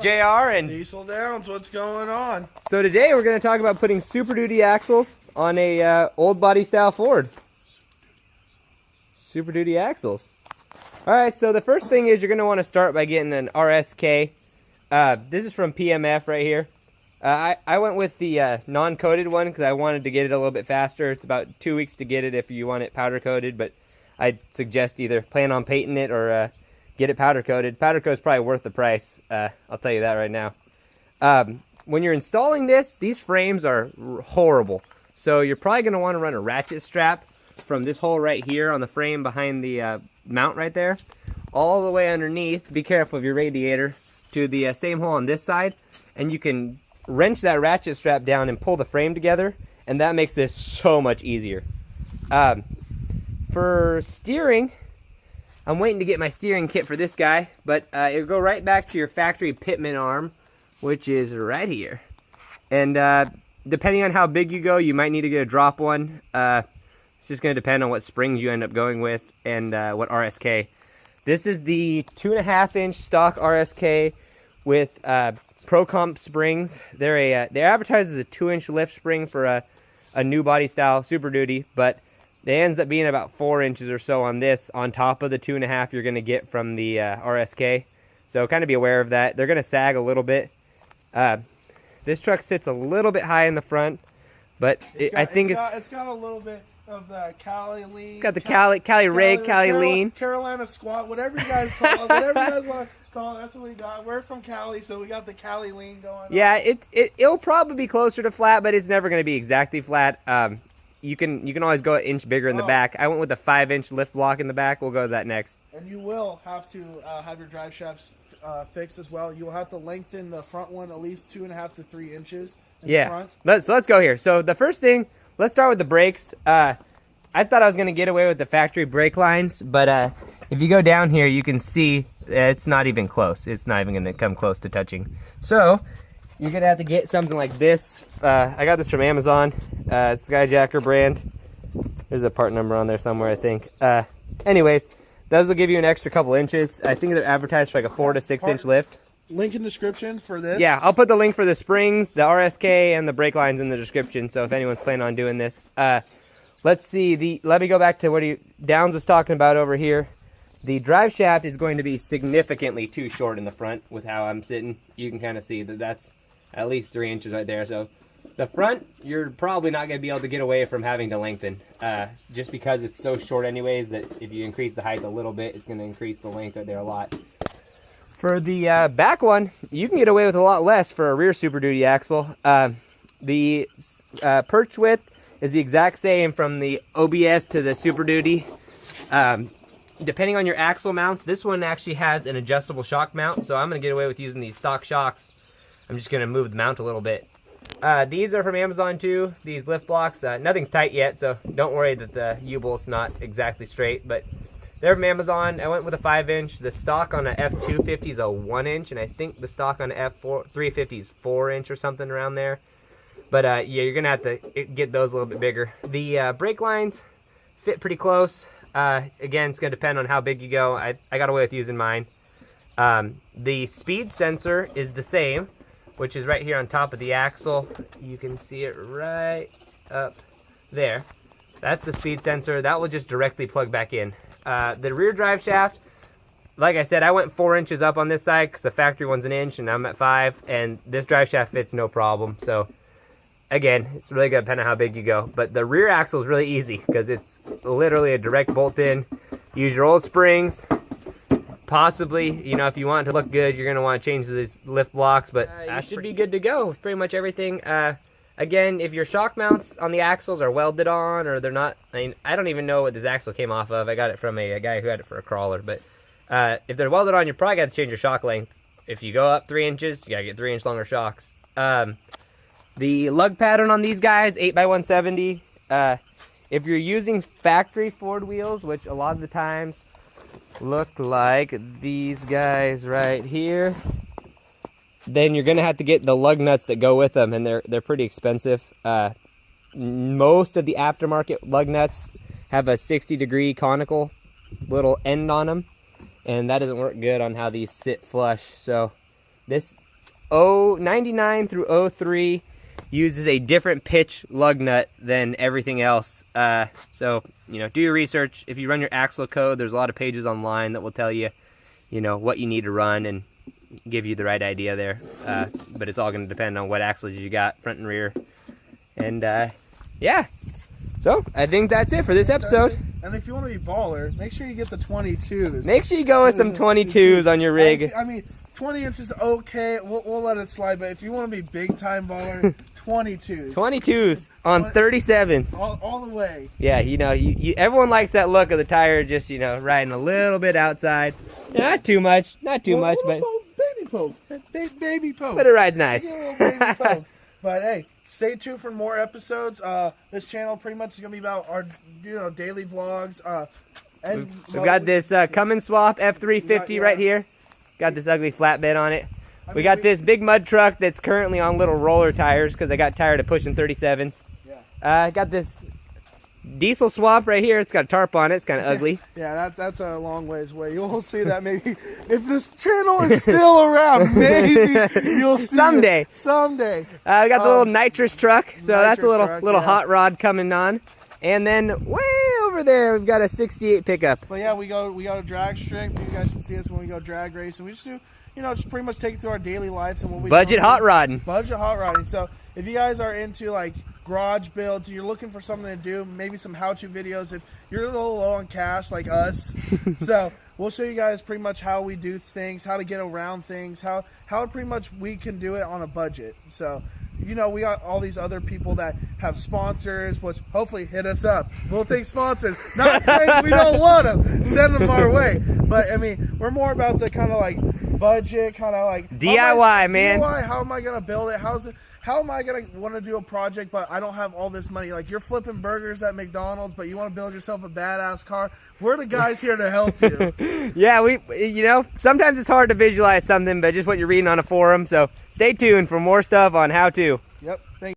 JR and Diesel Downs. What's going on? So today we're going to talk about putting Super Duty axles on a old body style Ford. Super Duty axles. Alright, so the first thing is you're going to want to start by getting an RSK. This is from PMF right here. I went with the non-coated one because I wanted to get it a little bit faster. It's about 2 weeks to get it if you want it powder coated, but I'd suggest either plan on painting it or get it powder coated. Powder coat is probably worth the price. I'll tell you that right now. When you're installing this, these frames are horrible. So you're probably going to want to run a ratchet strap from this hole right here on the frame behind the mount right there, all the way underneath. Be careful of your radiator, to the same hole on this side, and you can wrench that ratchet strap down and pull the frame together, and that makes this so much easier. For steering, I'm waiting to get my steering kit for this guy, but it'll go right back to your factory pitman arm, which is right here. And depending on how big you go, you might need to get a drop one. It's just going to depend on what springs you end up going with and what RSK. This is the 2.5-inch stock RSK with Pro Comp springs. They're advertised as a 2-inch lift spring for a new body style Super Duty, but it ends up being about 4 inches or so on this, on top of the 2.5 you're going to get from the RSK. So kind of be aware of that. They're going to sag a little bit. This truck sits a little bit high in the front, but I think it's got a little bit of the Cali lean. It's got the Cali rig, Cali lean. Carolina squat, whatever you guys call it, whatever you guys want to call it, that's what we got. We're from Cali, so we got the Cali lean going on. Yeah, it'll probably be closer to flat, but it's never going to be exactly flat. You can always go an inch bigger in the back. I went with a 5-inch lift block in the back. We'll go to that next. And you will have to have your drive shafts fixed as well. You will have to lengthen the front one at least 2.5 to 3 inches in the front. Let's go here. So the first thing, let's start with the brakes. I thought I was going to get away with the factory brake lines, but if you go down here, you can see it's not even close. It's not even going to come close to touching. So you're going to have to get something like this. I got this from Amazon. It's Skyjacker brand. There's a part number on there somewhere, I think. Anyways, those will give you an extra couple inches. I think they're advertised for like a 4 to 6 inch lift. Link in description for this. Yeah, I'll put the link for the springs, the RSK, and the brake lines in the description. So if anyone's planning on doing this, let's see. Let me go back to what Downs was talking about over here. The drive shaft is going to be significantly too short in the front with how I'm sitting. You can kind of see that that's at least 3 inches right there. So the front, you're probably not going to be able to get away from having to lengthen, just because it's so short anyways that if you increase the height a little bit, it's going to increase the length right there a lot. For the back one, you can get away with a lot less for a rear Super Duty axle. The perch width is the exact same from the OBS to the Super Duty. Depending on your axle mounts, this one actually has an adjustable shock mount, so I'm going to get away with using these stock shocks. I'm just going to move the mount a little bit. These are from Amazon too, these lift blocks. Nothing's tight yet, so don't worry that the U-bolt's not exactly straight, but they're from Amazon. I went with a 5-inch. The stock on a F250 is a 1-inch, and I think the stock on a F350 is 4-inch or something around there. But yeah, you're going to have to get those a little bit bigger. The brake lines fit pretty close. Again, it's going to depend on how big you go. I got away with using mine. The speed sensor is the same, which is right here on top of the axle. You can see it right up there. That's the speed sensor. That will just directly plug back in. The rear drive shaft, like I said, I went 4 inches up on this side because the factory one's 1 inch and I'm at 5, and this drive shaft fits no problem. So again, it's really going to depend on how big you go. But the rear axle is really easy because it's literally a direct bolt in. Use your old springs. Possibly, you know, if you want it to look good, you're going to want to change these lift blocks, but you should be good to go with pretty much everything. Again, if your shock mounts on the axles are welded on or they're not, I mean, I don't even know what this axle came off of. I got it from a guy who had it for a crawler, but if they're welded on, you probably got to change your shock length. If you go up 3 inches, you got to get 3-inch longer shocks. The lug pattern on these guys, 8x170. If you're using factory Ford wheels, which a lot of the times look like these guys right here, then you're gonna have to get the lug nuts that go with them, and they're pretty expensive. Most of the aftermarket lug nuts have a 60-degree conical little end on them, and that doesn't work good on how these sit flush. So this 99 through 03 uses a different pitch lug nut than everything else. So, you know, do your research. If you run your axle code, there's a lot of pages online that will tell you, you know, what you need to run and give you the right idea there. But it's all going to depend on what axles you got, front and rear. And, yeah. So, I think that's it for this episode. And if you want to be baller, make sure you get the 22s. Make sure you go with some 22s on your rig. I mean, 20 inches okay, we'll let it slide, but if you want to be big time baller, 22s. 22s on 37s. All the way. Yeah, you know, everyone likes that look of the tire just, you know, riding a little bit outside. Not too much, but baby poke. Baby poke. But it rides nice. Baby poke. But hey, stay tuned for more episodes. This channel pretty much is gonna be about our, you know, daily vlogs. And We've got this Cummins Swap F350 right here. It's got this ugly flatbed on it. We got this big mud truck that's currently on little roller tires because I got tired of pushing 37s. Yeah. Got this diesel swap right here. It's got a tarp on it. It's kind of ugly. Yeah, that's a long ways away. You'll see that maybe if this channel is still around. Maybe you'll see someday. It. Someday. We got the little nitrous truck. So that's a little truck, hot rod coming on. And then way over there, we've got a 68 pickup. But yeah, we got a drag strip. You guys can see us when we go drag racing. We just do, you know, just pretty much take it through our daily lives and what we budget hot rodding. Budget hot rodding. So if you guys are into like garage builds, you're looking for something to do, maybe some how-to videos. If you're a little low on cash like us, so we'll show you guys pretty much how we do things, how to get around things, how pretty much we can do it on a budget. So, you know, we got all these other people that have sponsors, which hopefully hit us up. We'll take sponsors. Not saying we don't want them. Send them our way. But, I mean, we're more about the kind of like budget, kind of like DIY, man. DIY, how am I going to build it? How am I going to want to do a project, but I don't have all this money? Like, you're flipping burgers at McDonald's, but you want to build yourself a badass car. We're the guys here to help you. Yeah, you know, sometimes it's hard to visualize something, but just what you're reading on a forum. So stay tuned for more stuff on how to. Yep. Thank you.